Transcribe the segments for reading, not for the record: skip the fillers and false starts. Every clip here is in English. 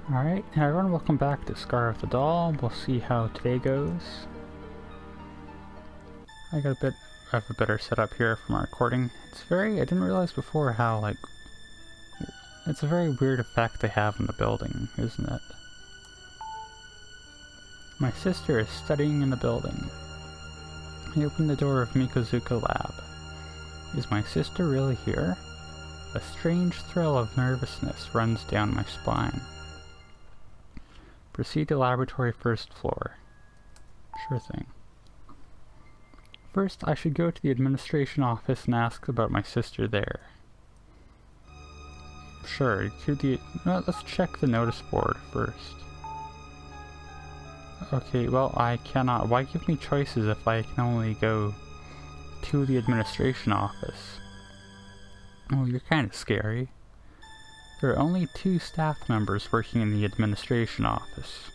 Alright, everyone, welcome back to Scar of the Doll. We'll see how today goes. I got a bit of a better setup here for my recording. I didn't realize before how, it's a very weird effect they have in the building, isn't it? My sister is studying in the building. I open the door of Mikozuka Lab. Is my sister really here? A strange thrill of nervousness runs down my spine. Proceed to laboratory first floor. Sure thing. First, I should go to the administration office and ask about my sister there. Sure, let's check the notice board first. Okay, well, I cannot. Why give me choices if I can only go to the administration office? Oh, you're kind of scary. There are only 2 staff members working in the administration office.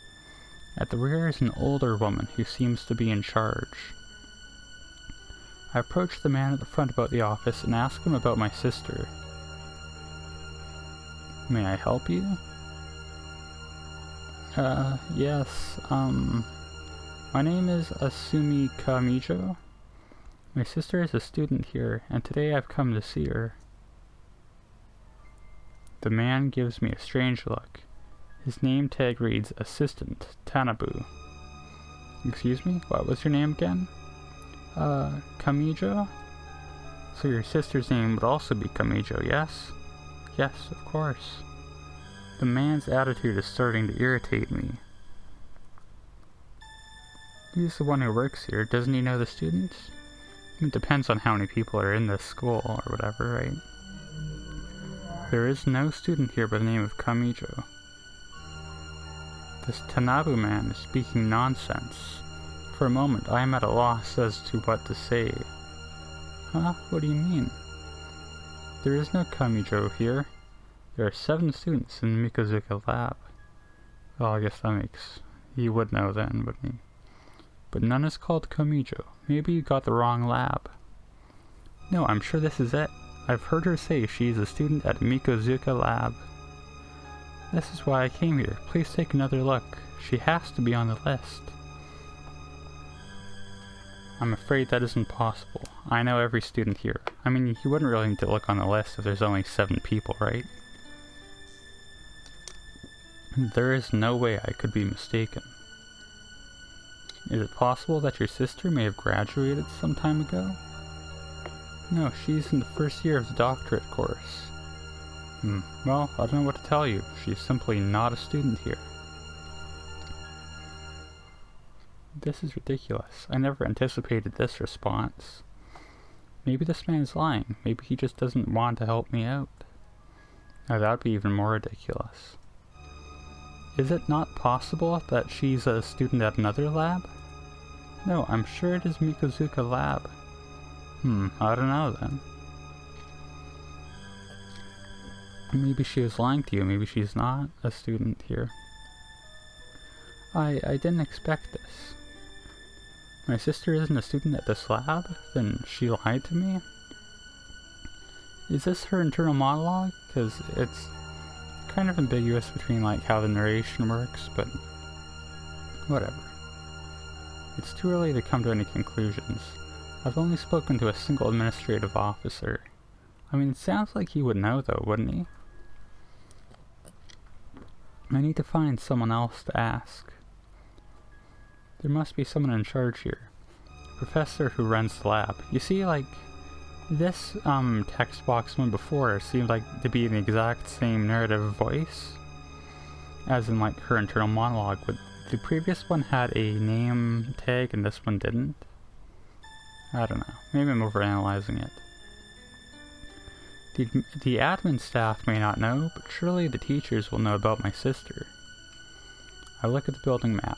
At the rear is an older woman who seems to be in charge. I approach the man at the front about the office and ask him about my sister. May I help you? Yes, my name is Asumi Kamijo. My sister is a student here, and today I've come to see her. The man gives me a strange look. His name tag reads Assistant Tanabu. Excuse me? What was your name again? Kamijo? So your sister's name would also be Kamijo, yes? Yes, of course. The man's attitude is starting to irritate me. He's the one who works here. Doesn't he know the students? It depends on how many people are in this school or whatever, right? There is no student here by the name of Kamijo. This Tanabu man is speaking nonsense. For a moment, I am at a loss as to what to say. Huh? What do you mean? There is no Kamijo here. There are 7 students in Mikozuka Lab. Well, I guess that makes... You would know then, wouldn't you? But none is called Kamijo. Maybe you got the wrong lab. No, I'm sure this is it. I've heard her say she's a student at Mikozuka Lab. This is why I came here. Please take another look. She has to be on the list. I'm afraid that isn't possible. I know every student here. I mean, you wouldn't really need to look on the list if there's only 7 people, right? There is no way I could be mistaken. Is it possible that your sister may have graduated some time ago? No, she's in the first year of the doctorate course. Well, I don't know what to tell you. She's simply not a student here. This is ridiculous. I never anticipated this response. Maybe this man's lying. Maybe he just doesn't want to help me out. Now that would be even more ridiculous. Is it not possible that she's a student at another lab? No, I'm sure it is Mikozuka Lab. I don't know then. Maybe she was lying to you, maybe she's not a student here. I didn't expect this. My sister isn't a student at this lab? Then she lied to me? Is this her internal monologue? Because it's kind of ambiguous between how the narration works, but whatever. It's too early to come to any conclusions. I've only spoken to a single administrative officer. I mean, it sounds like he would know though, wouldn't he? I need to find someone else to ask. There must be someone in charge here. The professor who runs the lab. You see, this text box one before seemed to be the exact same narrative voice as in her internal monologue, but the previous one had a name tag and this one didn't. I don't know. Maybe I'm overanalyzing it. The admin staff may not know, but surely the teachers will know about my sister. I look at the building map.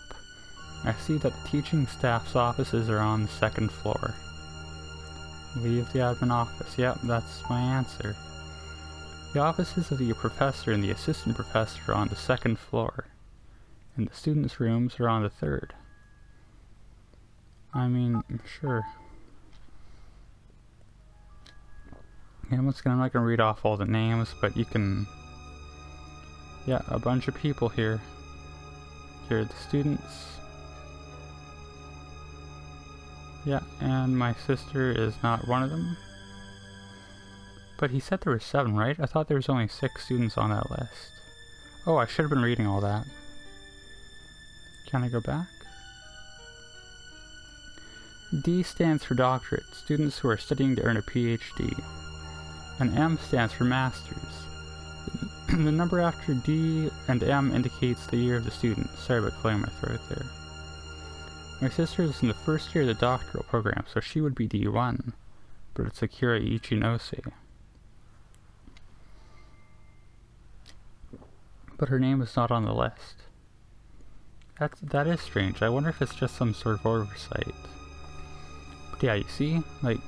I see that the teaching staff's offices are on the 2nd floor. Leave the admin office. Yep, that's my answer. The offices of the professor and the assistant professor are on the 2nd floor, and the students' rooms are on the 3rd. I mean, sure. And once again, I'm not going to read off all the names, but you can Yeah, a bunch of people here. Here are the students. Yeah, and my sister is not one of them. But he said there were 7, right? I thought there was only 6 students on that list. Oh, I should have been reading all that. Can I go back? D stands for doctorate, students who are studying to earn a PhD. And M stands for masters. The number after D and M indicates the year of the student. Sorry about clearing my throat there. My sister is in the first year of the doctoral program, so she would be D1. But it's Akira Ichinose. But her name is not on the list. That is strange. I wonder if it's just some sort of oversight. But yeah, you see? Like...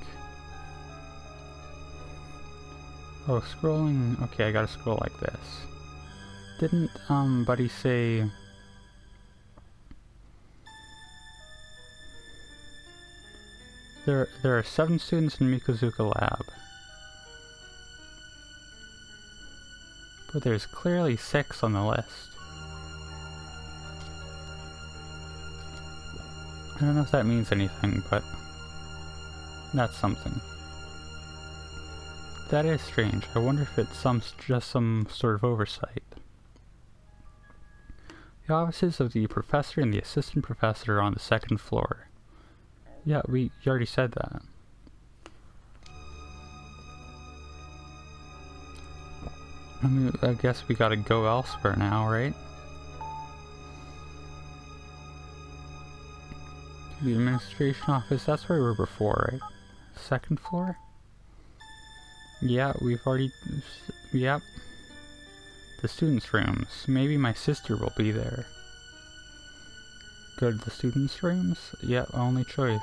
Oh, scrolling... Okay, I gotta scroll like this. Didn't, Buddy say... There are 7 students in Mikozuka Lab. But there's clearly 6 on the list. I don't know if that means anything, but... that's something. That is strange. I wonder if it's just some sort of oversight. The offices of the professor and the assistant professor are on the 2nd floor. Yeah, you already said that. I mean, I guess we gotta go elsewhere now, right? The administration office, that's where we were before, right? 2nd floor? Yeah, we've already... Yep. The students' rooms. Maybe my sister will be there. Go to the students' rooms? Yep, only choice.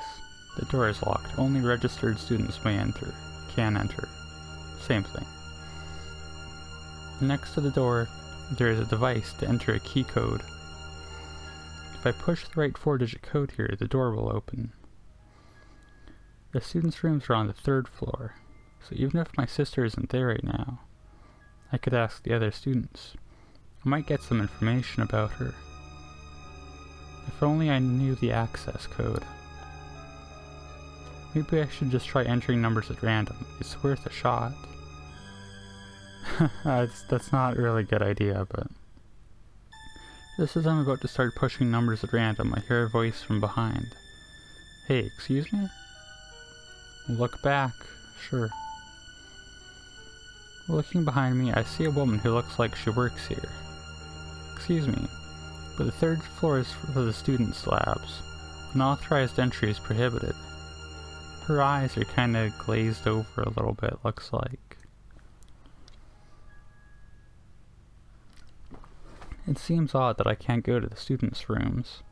The door is locked. Only registered students may enter. Can enter. Same thing. Next to the door, there is a device to enter a key code. If I push the right 4-digit code here, the door will open. The students' rooms are on the 3rd floor. So even if my sister isn't there right now, I could ask the other students. I might get some information about her. If only I knew the access code. Maybe I should just try entering numbers at random. It's worth a shot. That's not really a good idea, but... Just as I'm about to start pushing numbers at random, I hear a voice from behind. Hey, excuse me? Look back. Sure. Looking behind me, I see a woman who looks like she works here. Excuse me, but the 3rd floor is for the students' labs. Unauthorized entry is prohibited. Her eyes are kinda glazed over a little bit, looks like. It seems odd that I can't go to the students' rooms.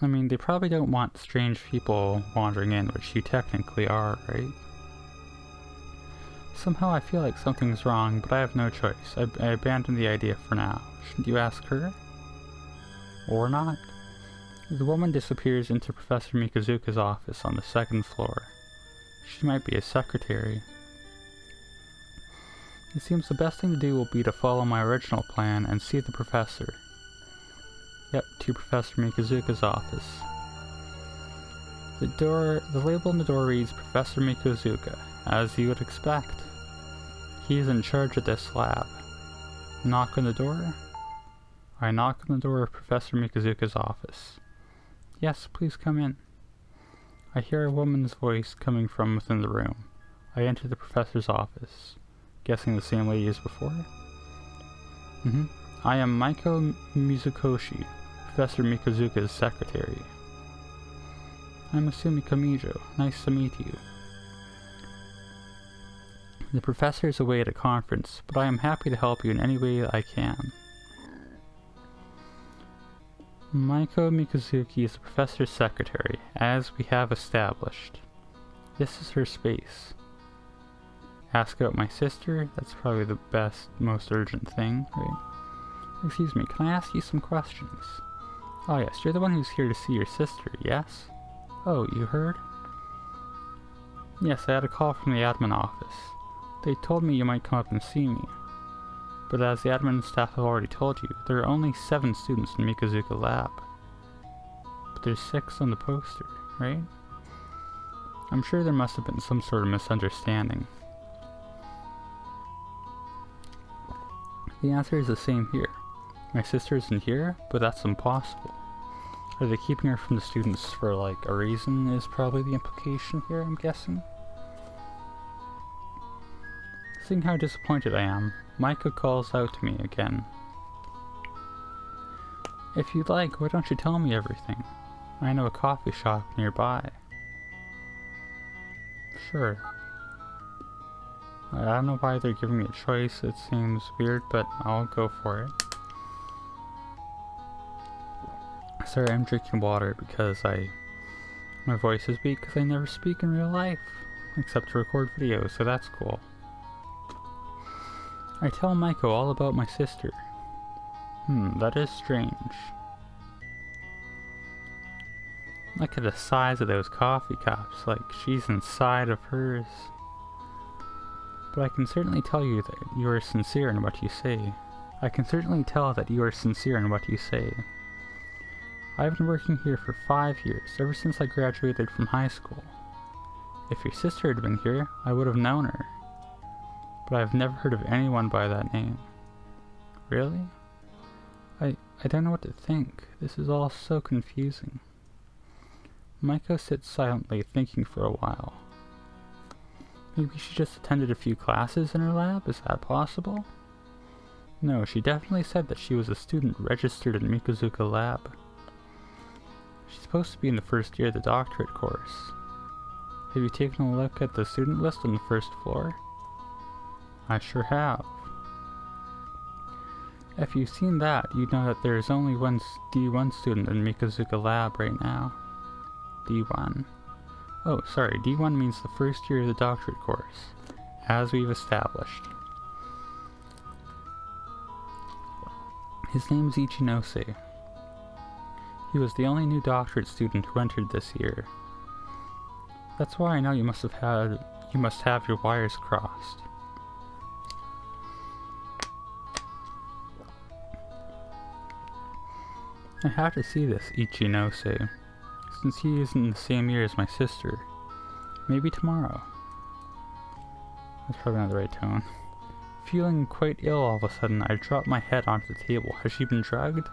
I mean, they probably don't want strange people wandering in, which you technically are, right? Somehow I feel like something's wrong, but I have no choice. I abandon the idea for now. Shouldn't you ask her? Or not? The woman disappears into Professor Mikozuka's office on the 2nd floor. She might be a secretary. It seems the best thing to do will be to follow my original plan and see the professor. Yep, to Professor Mikozuka's office. The label on the door reads Professor Mikozuka, as you would expect. He is in charge of this lab. Knock on the door? I knock on the door of Professor Mikozuka's office. Yes, please come in. I hear a woman's voice coming from within the room. I enter the professor's office. Guessing the same lady as before? I am Maiko Mizukoshi, Professor Mikozuka's secretary. I'm Asumi Kamijo. Nice to meet you. The professor is away at a conference, but I am happy to help you in any way I can. Maiko Mikozuki is the professor's secretary, as we have established. This is her space. Ask about my sister? That's probably the best, most urgent thing, right? Excuse me, can I ask you some questions? Oh yes, you're the one who's here to see your sister, yes? Oh, you heard? Yes, I had a call from the admin office. They told me you might come up and see me. But as the admin staff have already told you, there are only 7 students in Mikozuka Lab. But there's 6 on the poster, right? I'm sure there must have been some sort of misunderstanding. The answer is the same here. My sister isn't here, but that's impossible. Are they keeping her from the students for, like, a reason is probably the implication here, I'm guessing? Seeing how disappointed I am, Micah calls out to me again. If you'd like, why don't you tell me everything? I know a coffee shop nearby. Sure. I don't know why they're giving me a choice, it seems weird, but I'll go for it. Sorry, I'm drinking water because my voice is weak because I never speak in real life, except to record videos, so that's cool. I tell Maiko all about my sister. That is strange. Look at the size of those coffee cups, like she's inside of hers. But I can certainly tell you that you are sincere in what you say. I can certainly tell that you are sincere in what you say. I've been working here for 5 years, ever since I graduated from high school. If your sister had been here, I would have known her. But I've never heard of anyone by that name. Really? I don't know what to think. This is all so confusing. Maiko sits silently, thinking for a while. Maybe she just attended a few classes in her lab? Is that possible? No, she definitely said that she was a student registered in Mikozuka Lab. She's supposed to be in the first year of the doctorate course. Have you taken a look at the student list on the first floor? I sure have. If you've seen that, you'd know that there is only one D1 student in Mikozuka Lab right now. D1. Oh, sorry, D1 means the first year of the doctorate course, as we've established. His name's Ichinose. He was the only new doctorate student who entered this year. That's why I know you must have your wires crossed. I have to see this Ichinose, since he is in the same year as my sister. Maybe tomorrow. That's probably not the right tone. Feeling quite ill all of a sudden, I drop my head onto the table. Has she been drugged?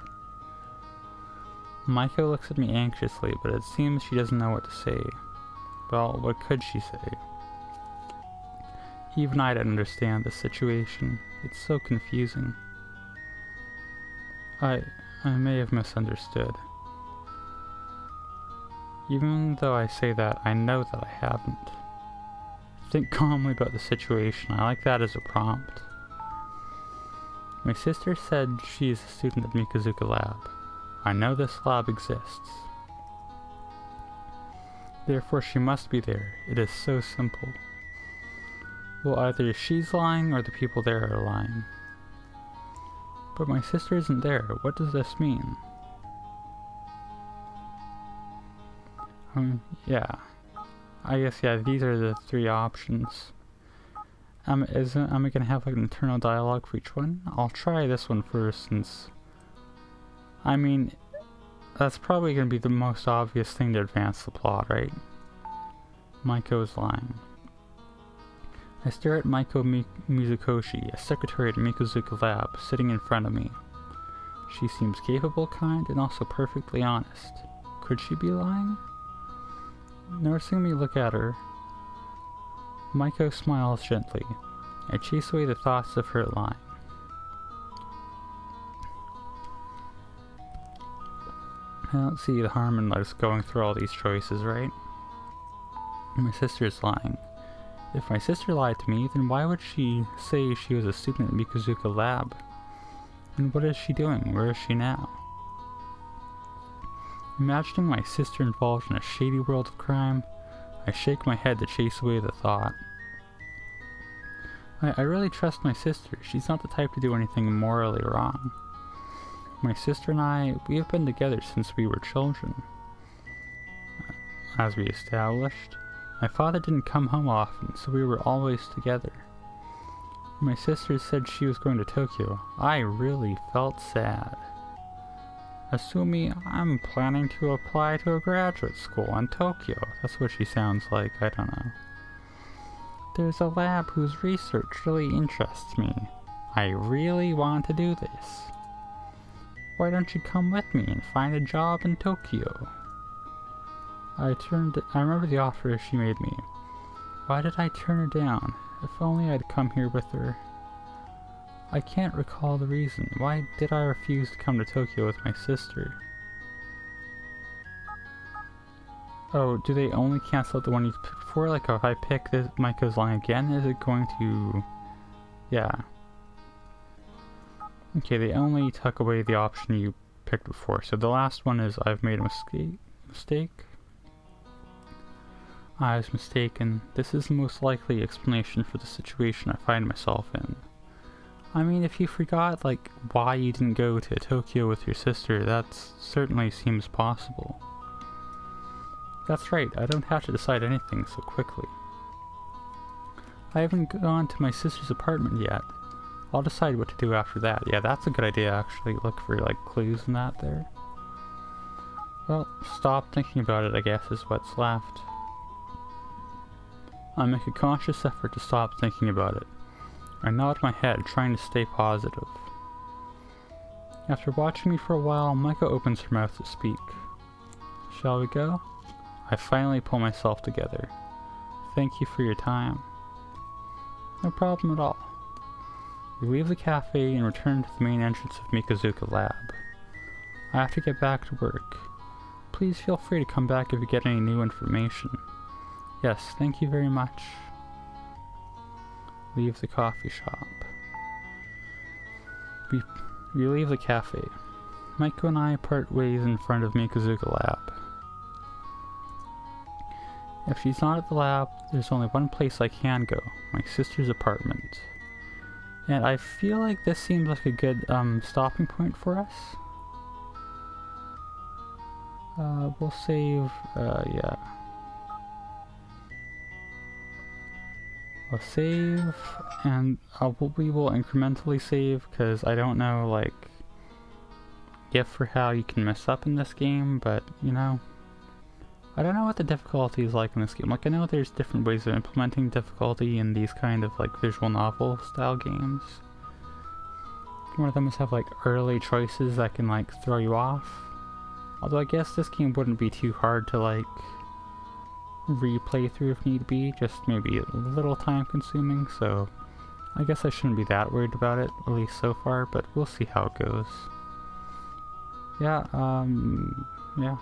Maiko looks at me anxiously, but it seems she doesn't know what to say. Well, what could she say? Even I don't understand this situation. It's so confusing. I may have misunderstood. Even though I say that, I know that I haven't. Think calmly about the situation. I like that as a prompt. My sister said she is a student at Mikozuka Lab. I know this lab exists. Therefore she must be there. It is so simple. Well, either she's lying or the people there are lying. But my sister isn't there. What does this mean? Yeah. I guess, yeah, these are the 3 options. Am I gonna have like an internal dialogue for each one? I'll try this one first, since... I mean, that's probably gonna be the most obvious thing to advance the plot, right? Maiko is lying. I stare at Maiko Mizukoshi, a secretary at Mikozuka Lab, sitting in front of me. She seems capable, kind, and also perfectly honest. Could she be lying? Noticing me look at her, Maiko smiles gently. I chase away the thoughts of her lying. I don't see the harm in us going through all these choices, right? My sister's lying. If my sister lied to me, then why would she say she was a student at Mikozuka Lab? And what is she doing? Where is she now? Imagining my sister involved in a shady world of crime, I shake my head to chase away the thought. I really trust my sister. She's not the type to do anything morally wrong. My sister and I, we have been together since we were children. As we established, my father didn't come home often, so we were always together. My sister said she was going to Tokyo. I really felt sad. Asumi, I'm planning to apply to a graduate school in Tokyo. That's what she sounds like, I don't know. There's a lab whose research really interests me. I really want to do this. Why don't you come with me and find a job in Tokyo? I remember the offer she made me. Why did I turn her down? If only I'd come here with her. I can't recall the reason. Why did I refuse to come to Tokyo with my sister? Oh, do they only cancel out the one you picked before? Like, if I pick this Maiko's line again, is it going to... Yeah. Okay, they only took away the option you picked before. So the last one is, I've made a mistake. I was mistaken. This is the most likely explanation for the situation I find myself in. I mean, if you forgot, like, why you didn't go to Tokyo with your sister, that certainly seems possible. That's right, I don't have to decide anything so quickly. I haven't gone to my sister's apartment yet. I'll decide what to do after that. Yeah, that's a good idea, actually. Look for, like, clues in that there. Well, stop thinking about it, I guess, is what's left. I make a conscious effort to stop thinking about it. I nod my head, trying to stay positive. After watching me for a while, Maiko opens her mouth to speak. Shall we go? I finally pull myself together. Thank you for your time. No problem at all. We leave the cafe and return to the main entrance of Mikazuka Lab. I have to get back to work. Please feel free to come back if you get any new information. Yes, thank you very much. Leave the coffee shop. We leave the cafe. Maiko and I part ways in front of Mikazuka Lab. If she's not at the lab, there's only one place I can go, my sister's apartment. And I feel like this seems like a good stopping point for us. We'll save, yeah. I'll save, and we will incrementally save, because I don't know, like, if or how you can mess up in this game, but, you know, I don't know what the difficulty is like in this game. Like, I know there's different ways of implementing difficulty in these kind of, like, visual novel style games. One of them is have, like, early choices that can, like, throw you off. Although I guess this game wouldn't be too hard to, like, replay through if need be, just maybe a little time consuming, so I guess I shouldn't be that worried about it, at least so far, but we'll see how it goes. Yeah, yeah.